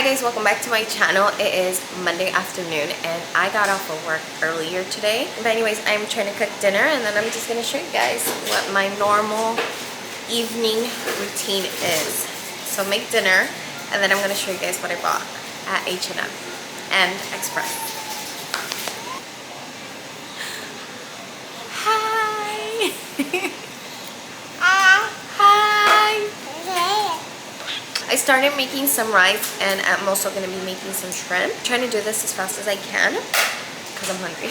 guys, welcome back to my channel. It is Monday afternoon and I got off of work earlier today. But anyways, I'm trying to cook dinner and then I'm just going to show you guys what my normal evening routine is. So make dinner and then I'm going to show you guys what I bought at H&M and Express. Hi! Hi! I started making some rice and I'm also going to be making some shrimp. I'm trying to do this as fast as I can because I'm hungry.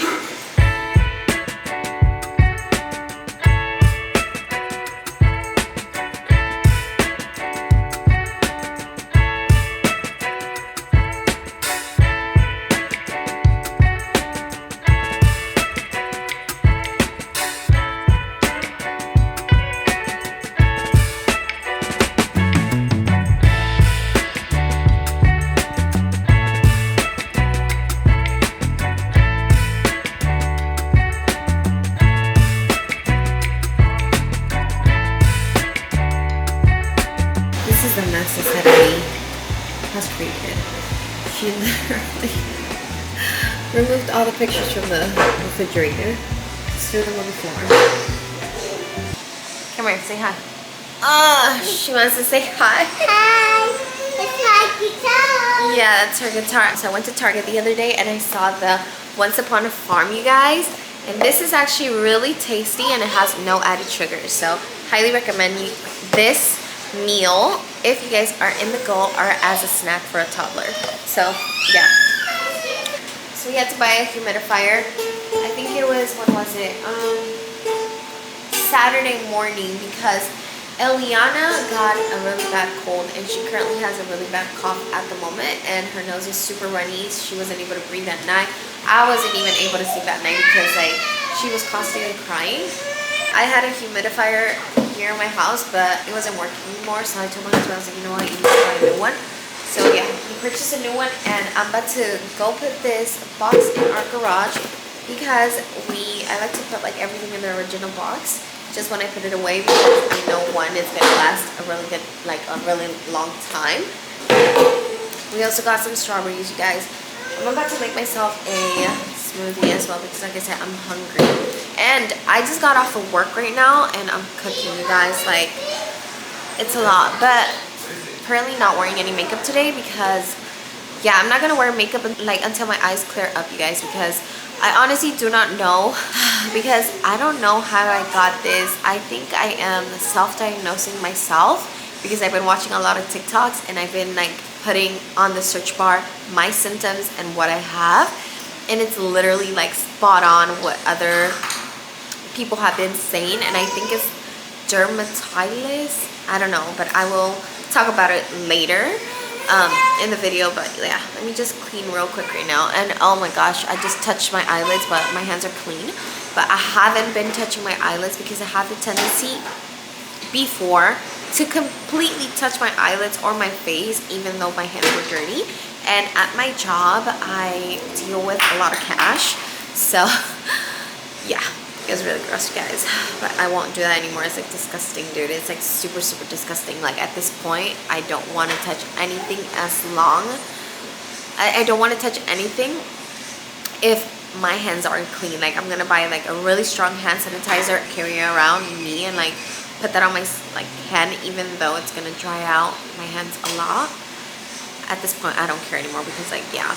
The mess that Eddie has created. She literally removed all the pictures from the refrigerator, threw them on the floor. Come here, say hi. She wants to say hi. Hi, it's my guitar. Yeah, that's her guitar. So I went to Target the other day and I saw the Once Upon a Farm, you guys. And this is actually really tasty and it has no added sugar. So highly recommend you this meal if you guys are in the goal or as a snack for a toddler. So yeah, so we had to buy a humidifier. I think it was, when was it, Saturday morning, because Eliana got a really bad cold and she currently has a really bad cough at the moment and her nose is super runny. She wasn't able to breathe at night. I wasn't even able to sleep at night because like she was constantly crying. I had a humidifier here in my house, but it wasn't working anymore, so I told my husband, I was like, you know what, you need to buy a new one. So yeah, we purchased a new one and I'm about to go put this box in our garage because I like to put like everything in the original box just when I put it away, because I know one is gonna last a really good, like a really long time. We also got some strawberries, you guys. I'm about to make myself a smoothie as well because like I said, I'm hungry. And I just got off of work right now and I'm cooking, you guys. Like, it's a lot, but currently not wearing any makeup today because yeah, I'm not gonna wear makeup like until my eyes clear up, you guys, because I honestly do not know because I don't know how I got this. I think I am self-diagnosing myself because I've been watching a lot of TikToks and I've been like putting on the search bar my symptoms and what I have, and it's literally like spot on what other people have been saying, and I think it's dermatitis. I don't know, but I will talk about it later in the video. But yeah, let me just clean real quick right now. And oh my gosh, I just touched my eyelids, but my hands are clean. But I haven't been touching my eyelids because I have the tendency before to completely touch my eyelids or my face even though my hands were dirty. And at my job I deal with a lot of cash, so yeah, it was really gross, guys, but I won't do that anymore. It's like disgusting, dude. It's like super disgusting. Like at this point I don't want to touch anything as long I don't want to touch anything if my hands aren't clean. Like I'm gonna buy like a really strong hand sanitizer, carry it around me, and like put that on my like hand, even though it's gonna dry out my hands a lot. At this point I don't care anymore because like yeah,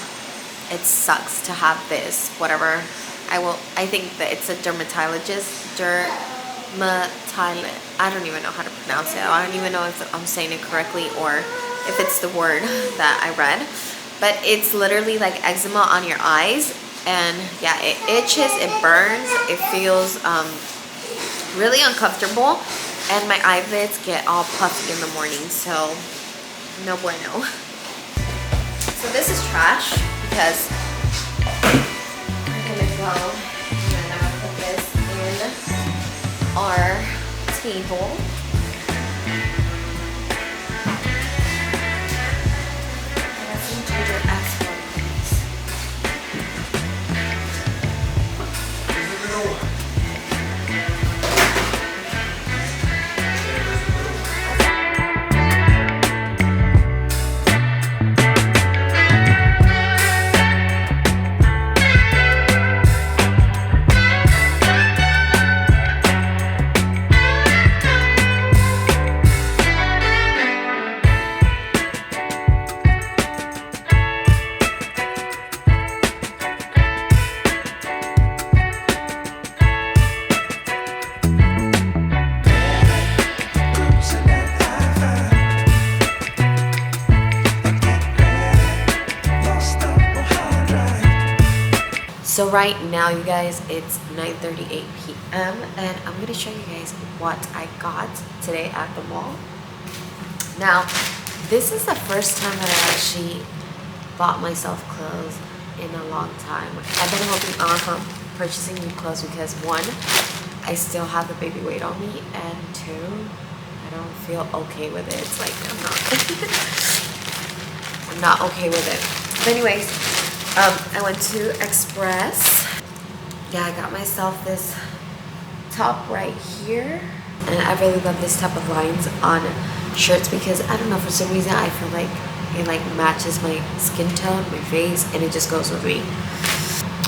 it sucks to have this whatever. I think that it's a dermatologist, I don't even know how to pronounce it. I don't even know if I'm saying it correctly or if it's the word that I read, but it's literally like eczema on your eyes, and yeah, it itches, it burns, it feels really uncomfortable, and my eyelids get all puffy in the morning, so no bueno. So this is trash because I'm gonna go and then I'm gonna put this in our table. I got some ginger asphalt things. So right now, you guys, it's 9:38 p.m. and I'm gonna show you guys what I got today at the mall. Now, this is the first time that I actually bought myself clothes in a long time. I've been holding on purchasing new clothes because one, I still have the baby weight on me, and two, I don't feel okay with it. It's like I'm not okay with it. But anyways, I went to Express. Yeah, I got myself this top right here, and I really love this type of lines on shirts because I don't know, for some reason I feel like it like matches my skin tone, my face, and it just goes with me.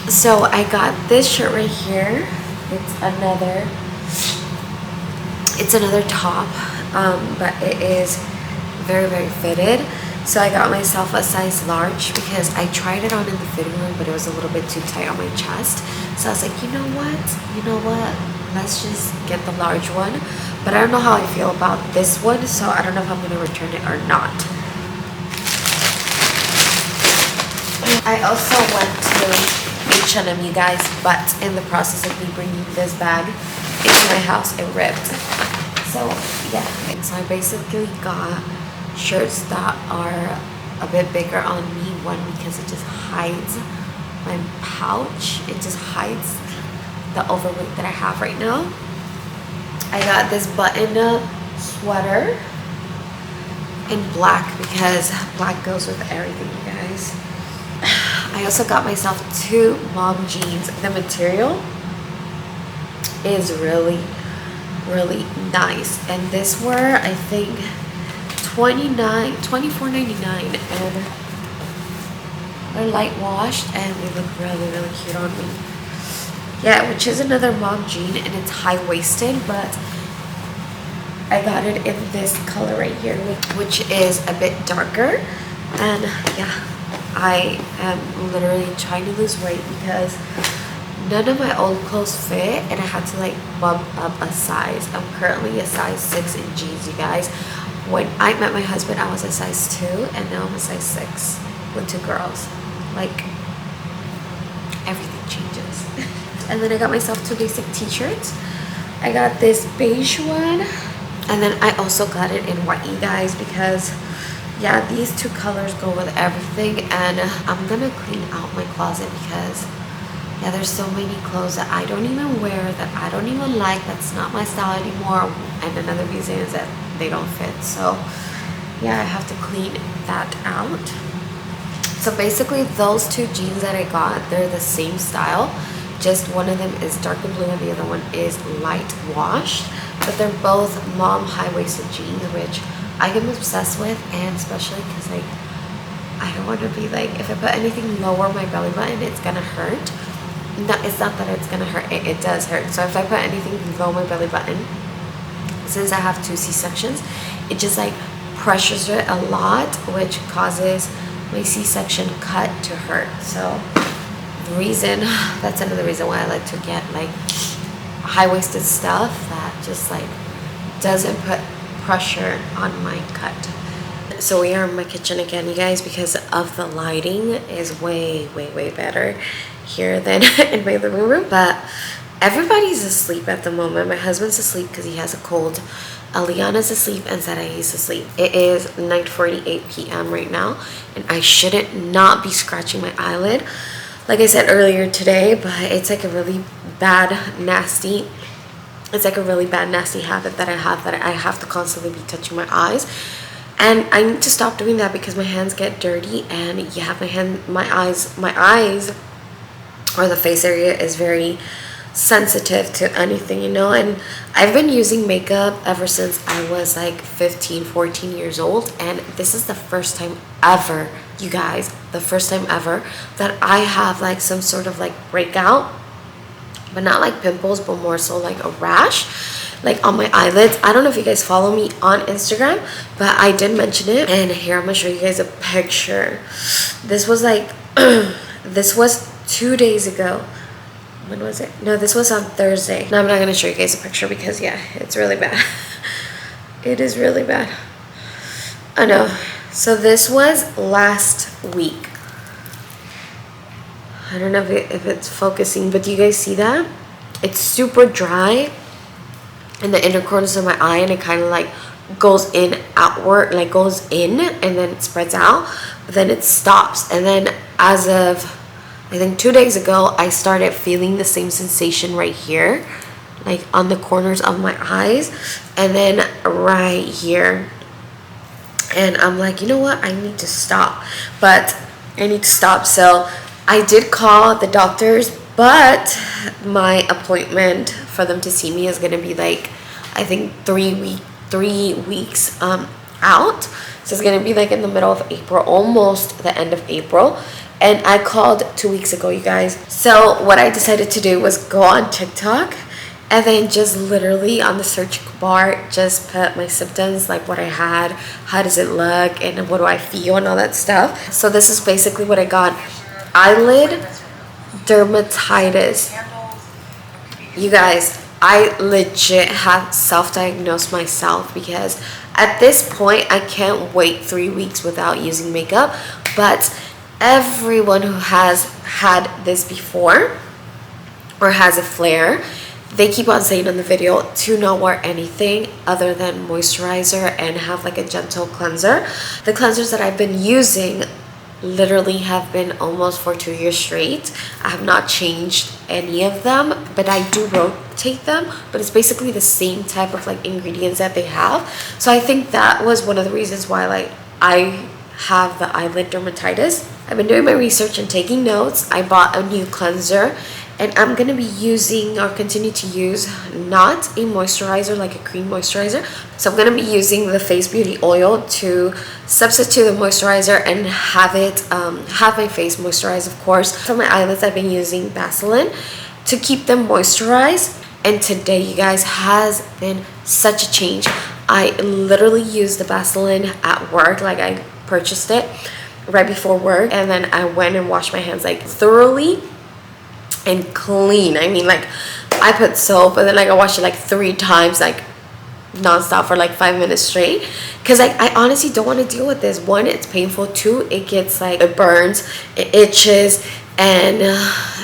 So I got this shirt right here. It's another top, but it is very, very fitted. So I got myself a size large because I tried it on in the fitting room, but it was a little bit too tight on my chest. So I was like, you know what? Let's just get the large one. But I don't know how I feel about this one, so I don't know if I'm going to return it or not. I also went to H&M, you guys, but in the process of me bringing this bag into my house, it ripped. So yeah, so I basically got shirts that are a bit bigger on me. One, because it just hides my pouch. It just hides the overweight that I have right now. I got this button-up sweater in black because black goes with everything, you guys. I also got myself two mom jeans. The material is really, really nice, and this were, I think, $24.99, and they're light washed and they look really, really cute on me. Yeah, which is another mom jean, and it's high-waisted, but I got it in this color right here, which is a bit darker. And yeah, I am literally trying to lose weight because none of my old clothes fit, and I had to like bump up a size. I'm currently a size 6 in jeans, you guys. When I met my husband, I was a size 2, and now I'm a size 6 with 2 girls. Like, everything changes. And then I got myself 2 basic t-shirts. I got this beige one, and then I also got it in white, you guys, because yeah, these 2 colors go with everything. And I'm gonna clean out my closet because yeah, there's so many clothes that I don't even wear, that I don't even like, that's not my style anymore. And another reason is that they don't fit. So yeah, I have to clean that out. So basically those 2 jeans that I got, they're the same style, just one of them is darker blue and the other one is light washed, but they're both mom high-waisted jeans, which I am obsessed with. And especially because like I don't want to be like, if I put anything lower my belly button, it's gonna hurt. No, it's not that it's gonna hurt, it does hurt. So if I put anything below my belly button, since I have 2 C-sections, it just like pressures it a lot, which causes my C-section cut to hurt. So that's another reason why I like to get like high-waisted stuff that just like doesn't put pressure on my cut. So we are in my kitchen again, you guys, because of the lighting is way, way, way better here than in my living room. But everybody's asleep at the moment. My husband's asleep because he has a cold. Aliana's asleep and Sarai's asleep. It is 9:48 p.m. right now, and I shouldn't not be scratching my eyelid, like I said earlier today, but it's like a really bad, nasty habit that I have to constantly be touching my eyes. And I need to stop doing that because my hands get dirty, and yeah, my eyes, or the face area is very sensitive to anything, you know. And I've been using makeup ever since I was like 15, 14 years old, and this is the first time ever, you guys, that I have like some sort of like breakout, but not like pimples, but more so like a rash, like on my eyelids. I don't know if you guys follow me on Instagram, but I did mention it, and here I'm gonna show you guys a picture. This was like this was 2 days ago. When was it? No, this was on Thursday. No, I'm not gonna show you guys a picture because yeah, it's really bad. It is really bad. Oh no. So this was last week. I don't know if it's focusing, but do you guys see that? It's super dry in the inner corners of my eye, and it kind of like goes in outward, like goes in and then it spreads out, but then it stops. And then as of I think 2 days ago, I started feeling the same sensation right here, like on the corners of my eyes, and then right here. And I'm like, you know what, I need to stop. So I did call the doctors, but my appointment for them to see me is gonna be like, I think 3 weeks out. So it's gonna be like in the middle of April, almost the end of April. And I called 2 weeks ago, you guys. So what I decided to do was go on TikTok and then just literally on the search bar, just put my symptoms, like what I had, how does it look, and what do I feel, and all that stuff. So this is basically what I got. Eyelid dermatitis. You guys, I legit have self-diagnosed myself, because at this point I can't wait 3 weeks without using makeup. But everyone who has had this before or has a flare, they keep on saying in the video to not wear anything other than moisturizer and have like a gentle cleanser. The cleansers that I've been using literally have been almost for 2 years straight. I have not changed any of them, but I do rotate them. But it's basically the same type of like ingredients that they have. So I think that was one of the reasons why like I have the eyelid dermatitis. I've been doing my research and taking notes. I bought a new cleanser, and I'm gonna be using, or continue to use, not a moisturizer, like a cream moisturizer. So I'm gonna be using the Face Beauty oil to substitute the moisturizer and have it have my face moisturized, of course. For my eyelids, I've been using Vaseline to keep them moisturized. And today, you guys, has been such a change. I literally used the Vaseline at work, like I purchased it right before work, and then I went and washed my hands like thoroughly and clean. I mean, like, I put soap, and then like I washed it like 3 times, like non-stop for like 5 minutes straight, because like I honestly don't want to deal with this. 1, it's painful. 2, it gets like, it burns, it itches, and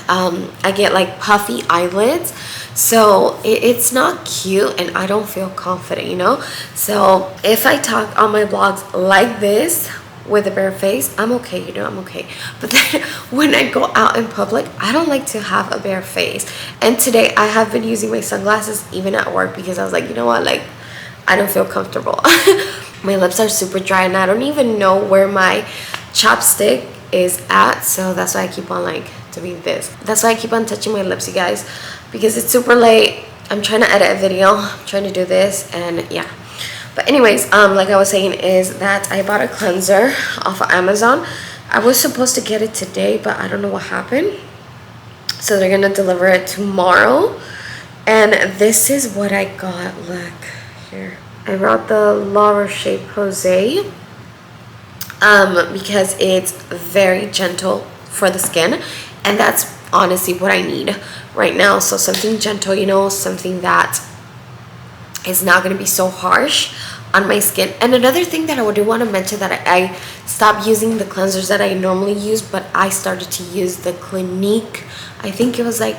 I get like puffy eyelids. So it's not cute, and I don't feel confident, you know. So if I talk on my blogs like this with a bare face, I'm okay, you know, I'm okay. But then when I go out in public, I don't like to have a bare face. And today I have been using my sunglasses even at work, because I was like, you know what, like, I don't feel comfortable. My lips are super dry, and I don't even know where my chapstick is at. So that's why I keep on like doing this. That's why I keep on touching my lips, you guys, because it's super late. I'm trying to edit a video, I'm trying to do this, and yeah. But anyways, like I was saying, is that I bought a cleanser off of Amazon. I was supposed to get it today, but I don't know what happened. So they're gonna deliver it tomorrow. And this is what I got. Look here. I brought the La Roche-Posay because it's very gentle for the skin, and that's honestly what I need right now. So something gentle, you know, something that is not going to be so harsh on my skin. And another thing that I do want to mention, that I stopped using the cleansers that I normally use, but I started to use the Clinique. I think it was like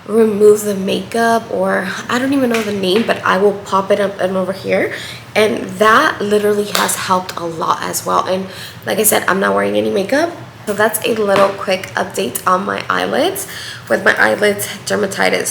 remove the makeup, or I don't even know the name, but I will pop it up and over here, and that literally has helped a lot as well. And like I said, I'm not wearing any makeup. So that's a little quick update on my eyelids with my eyelids dermatitis.